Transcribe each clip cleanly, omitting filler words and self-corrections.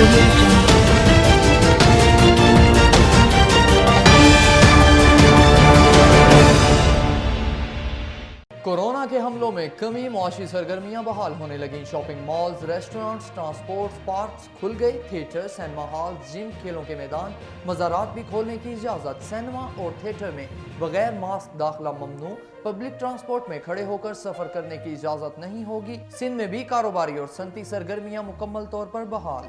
audio jungle. Corona के हमलों में कमी, मुआशी सरगर्मियां बहाल होने लगी। Shopping malls, restaurants, transport, parks खुल गए। थिएटर, सिनेमा हॉल, जिम, खेलों के मैदान, मज़ारात भी खोलने की इजाज़त। सिनेमा और थिएटर में बगैर मास्क दाखिला ममनू। पब्लिक ट्रांसपोर्ट में खड़े होकर सफर करने की इजाज़त नहीं होगी। सिंध में भी कारोबारी और सनती सरगर्मियां मुकम्मल तौर पर बहाल।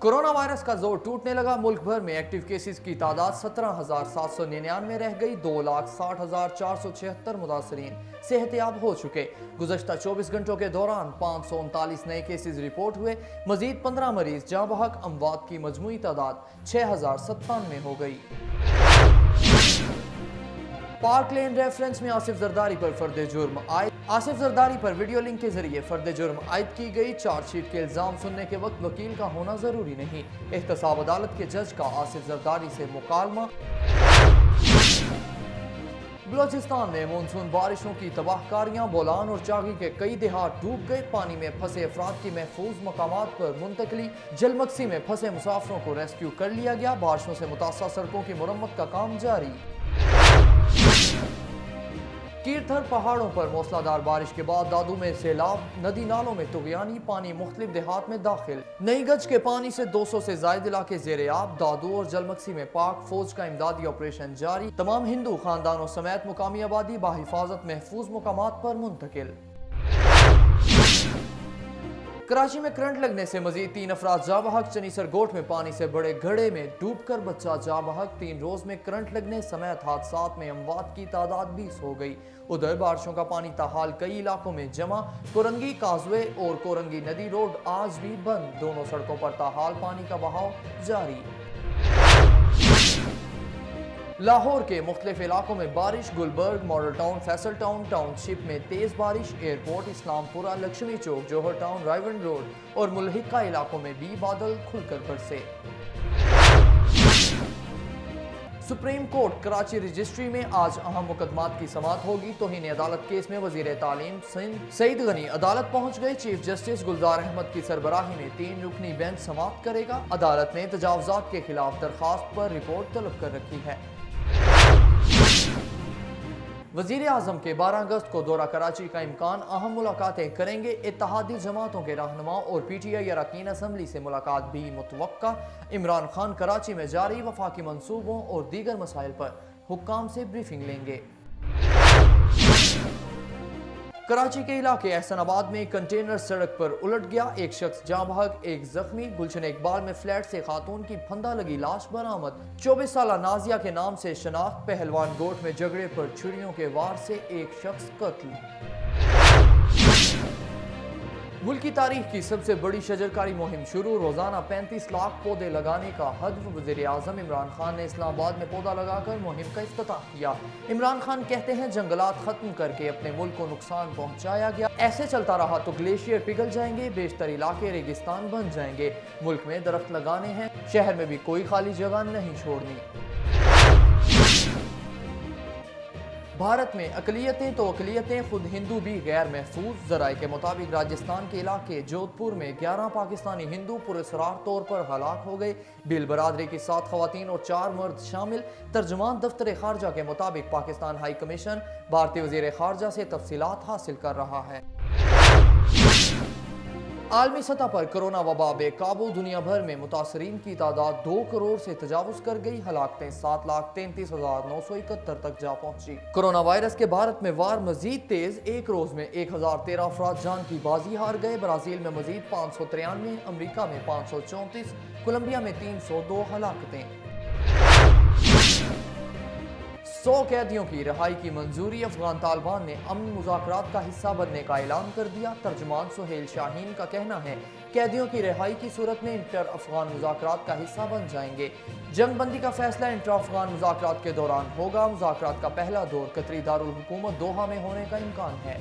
कोरोना वायरस का जोर टूटने लगा। मुल्क भर में एक्टिव केसेस की तादाद 17,799 रह गई। 2,60,476 मुतासरीन सेहतयाब हो चुके। गुज़श्ता 24 घंटों के दौरान 539 नए केसेस रिपोर्ट हुए। मजीद 15 मरीज जाँ बहक। अमवात की मजमूई तादाद 6,097 हो गई। पार्क लेन रेफरेंस में आसिफ जरदारी पर फर्द जुर्म आयद। आसिफ जरदारी पर वीडियो लिंक के जरिए फर्द जुर्म आयद की गई। चार्जशीट के इल्जाम सुनने के वक्त वकील का होना जरूरी नहीं। एहतसाब अदालत के जज का आसिफ जरदारी से मुकालमा। बलोचिस्तान में मानसून बारिशों की तबाहकारियां। बोलान और चागी के कई देहात डूब गए। पानी में फंसे अफराद की महफूज मकामात पर मुंतकली। जलमक्सी में फंसे मुसाफिरों को रेस्क्यू कर लिया गया। बारिशों से मुतासर सड़कों की मुरम्मत का काम जारी। कीरथर पहाड़ों पर मूसलाधार बारिश के बाद दादू में सैलाब। नदी नालों में तुगयानी पानी मुख्तलिफ देहात में दाखिल। नई गज के पानी से 200 से जायद इलाके ज़ेरे आब। दादू और जलमक्सी में पाक फौज का इमदादी ऑपरेशन जारी। तमाम हिंदू खानदानों समेत मुकामी आबादी बाहिफाजत महफूज मुकामात पर मुंतकिल। कराची में करंट लगने से मजीद 3 अफराद जा बहक। चनीसर गोट में पानी से बड़े घड़े में डूबकर बच्चा जा बहक। 3 रोज में करंट लगने समेत हादसात में अमवात की तादाद 20 हो गई। उधर बारिशों का पानी ताहाल कई इलाकों में जमा। कोरंगी काजवे और कोरंगी नदी रोड आज भी बंद। दोनों सड़कों पर ताहाल पानी का बहाव जारी। लाहौर के मुख्तलिफ इलाकों में बारिश। Gulberg, model town, Faisal town, township में तेज बारिश। Airport, Islampura, Lakshmi Chowk, Johar town, Raiwind road और मुल्हिका इलाकों में भी बादल खुलकर बरसे। सुप्रीम कोर्ट कराची रजिस्ट्री में आज अहम मुकदमात की समाअत होगी। तौहीन अदालत केस में वजीर तालीम सिंध सईद गनी अदालत पहुंच गए। चीफ जस्टिस गुलजार अहमद की सरबराही में 3 रुकनी बेंच समाअत करेगा। अदालत ने तजावुजात के खिलाफ दरखास्त पर रिपोर्ट तलब कर रखी है। वजीर आजम के 12 अगस्त को दौरा कराची का इम्कान। अहम मुलाकातें करेंगे। इत्तेहादी जमातों के रहनुमाओं और PTI अरकान असम्बली से मुलाकात भी मुतवक्का। इमरान खान कराची में जारी वफाकी मंसूबों और दीगर मसाइल पर हुक्काम से ब्रीफिंग लेंगे। कराची के इलाके एहसनाबाद में कंटेनर सड़क पर उलट गया। एक शख्स जाँ बहक, एक जख्मी। गुलशन इकबाल में फ्लैट से खातून की फंदा लगी लाश बरामद। 24 साल नाजिया के नाम से शनाख्त। पहलवान गोट में झगड़े पर छुरियों के वार से एक शख्स कत्ल। मुल्क की तारीख की सबसे बड़ी शजरकारी मुहिम शुरू। रोजाना 35 लाख पौधे लगाने का हदफ। वज़ीर आज़म इमरान खान ने इस्लामाबाद में पौधा लगाकर मुहिम का इफ्तिताह किया। इमरान खान कहते हैं जंगलात खत्म करके अपने मुल्क को नुकसान पहुंचाया गया। ऐसे चलता रहा तो ग्लेशियर पिघल जाएंगे। बेशतर इलाके रेगिस्तान बन जाएंगे। मुल्क में दरख्त लगाने हैं। शहर में भी कोई खाली जगह नहीं छोड़नी। भारत में अकलियतें तो अकलियतें, खुद हिंदू भी गैर महफूज। जराए के मुताबिक राजस्थान के इलाके जोधपुर में 11 पाकिस्तानी हिंदू पुरस्कार तौर पर हलाक हो गए। बिल बरादरी की 7 खवातीन और 4 मर्द शामिल। तर्जुमान दफ्तर खारजा के मुताबिक पाकिस्तान हाई कमीशन भारतीय वजीर खारजा से तफसीलात हासिल कर रहा है। आलमी सतह पर कोरोना वबा बेकाबू। दुनिया भर में मुतासरीन की तादाद 2 करोड़ से तजावुज कर गई। हलाकतें 7,33,971 तक जा पहुंची। कोरोना वायरस के भारत में वार मजीद तेज। एक रोज में 1,013 अफराद जान की बाजी हार गए। ब्राजील में मजीद 593, अमरीका में 534, कोलंबिया में 302 हलाकतें। 100 कैदियों की रिहाई की मंजूरी। अफगान तालिबान ने अमन मुज़ाकरात का हिस्सा बनने का ऐलान कर दिया। तर्जुमान सुहेल शाहीन का कहना है कैदियों की रिहाई की सूरत में इंटर अफगान मुज़ाकरात का हिस्सा बन जाएंगे। जंग बंदी का फैसला इंटर अफगान मुज़ाकरात के दौरान होगा। मुज़ाकरात का पहला दौर कतरी दारुल हुकूमत दोहा में होने का इम्कान है।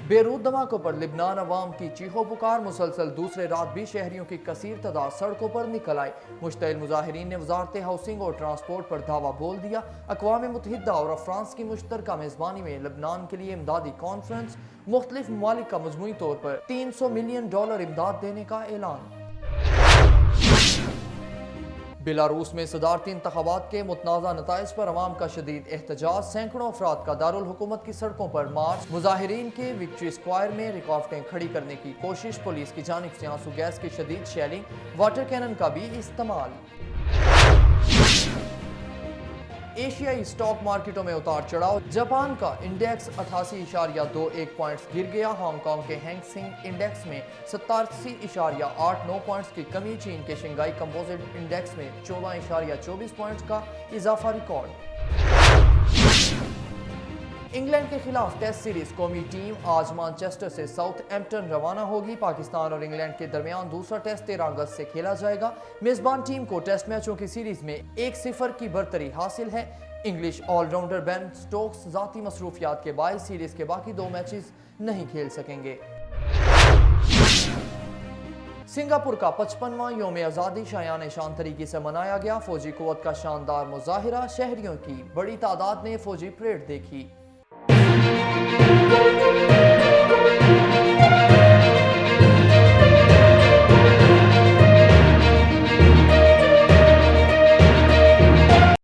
بیروت دھماکوں پر لبنان عوام کی چیخو پکار مسلسل دوسرے رات بھی شہریوں کی کثیر تعداد سڑکوں پر نکل آئی۔ مشتعل مظاہرین نے وزارت ہاؤسنگ اور ٹرانسپورٹ پر دعویٰ بول دیا۔ اقوام متحدہ اور فرانس کی مشترکہ میزبانی میں لبنان کے لیے امدادی کانفرنس، مختلف ممالک کا مجموعی طور پر $300 ملین امداد دینے کا اعلان۔ بیلاروس میں صدارتی انتخابات کے متنازع نتائج پر عوام کا شدید احتجاج، سینکڑوں افراد کا دارالحکومت کی سڑکوں پر مارچ، مظاہرین کے وکٹری اسکوائر میں رکاوٹیں کھڑی کرنے کی کوشش، پولیس کی جانب سے آنسو گیس کی شدید شیلنگ، واٹر کینن کا بھی استعمال۔ ایشیائی اسٹاک مارکیٹوں میں اتار چڑھاؤ، جاپان کا انڈیکس 88.21 پوائنٹس گر گیا، ہانگ کانگ کے ہینگ سینگ انڈیکس میں 87.89 پوائنٹس کی کمی، چین کے شنگھائی کمپوزٹ انڈیکس میں 14.24 پوائنٹس کا اضافہ ریکارڈ۔ انگلینڈ کے خلاف ٹیسٹ سیریز قومی ٹیم آج مانچسٹر سے ساؤتھ ایمپٹن روانہ ہوگی۔ پاکستان اور انگلینڈ کے درمیان دوسرا ٹیسٹ 13 اگست سے کھیلا جائے گا۔ میزبان ٹیم کو ٹیسٹ میچوں کی سیریز میں 1-0 کی برتری حاصل ہے۔ انگلش آل راؤنڈر بین سٹوکس ذاتی مصروفیات کے باعث سیریز کے باقی 2 میچز نہیں کھیل سکیں گے۔ سنگاپور کا 55واں یوم آزادی شایان شان طریقے سے منایا گیا، فوجی قوت کا شاندار مظاہرہ، شہریوں کی بڑی تعداد نے فوجی پریڈ دیکھی۔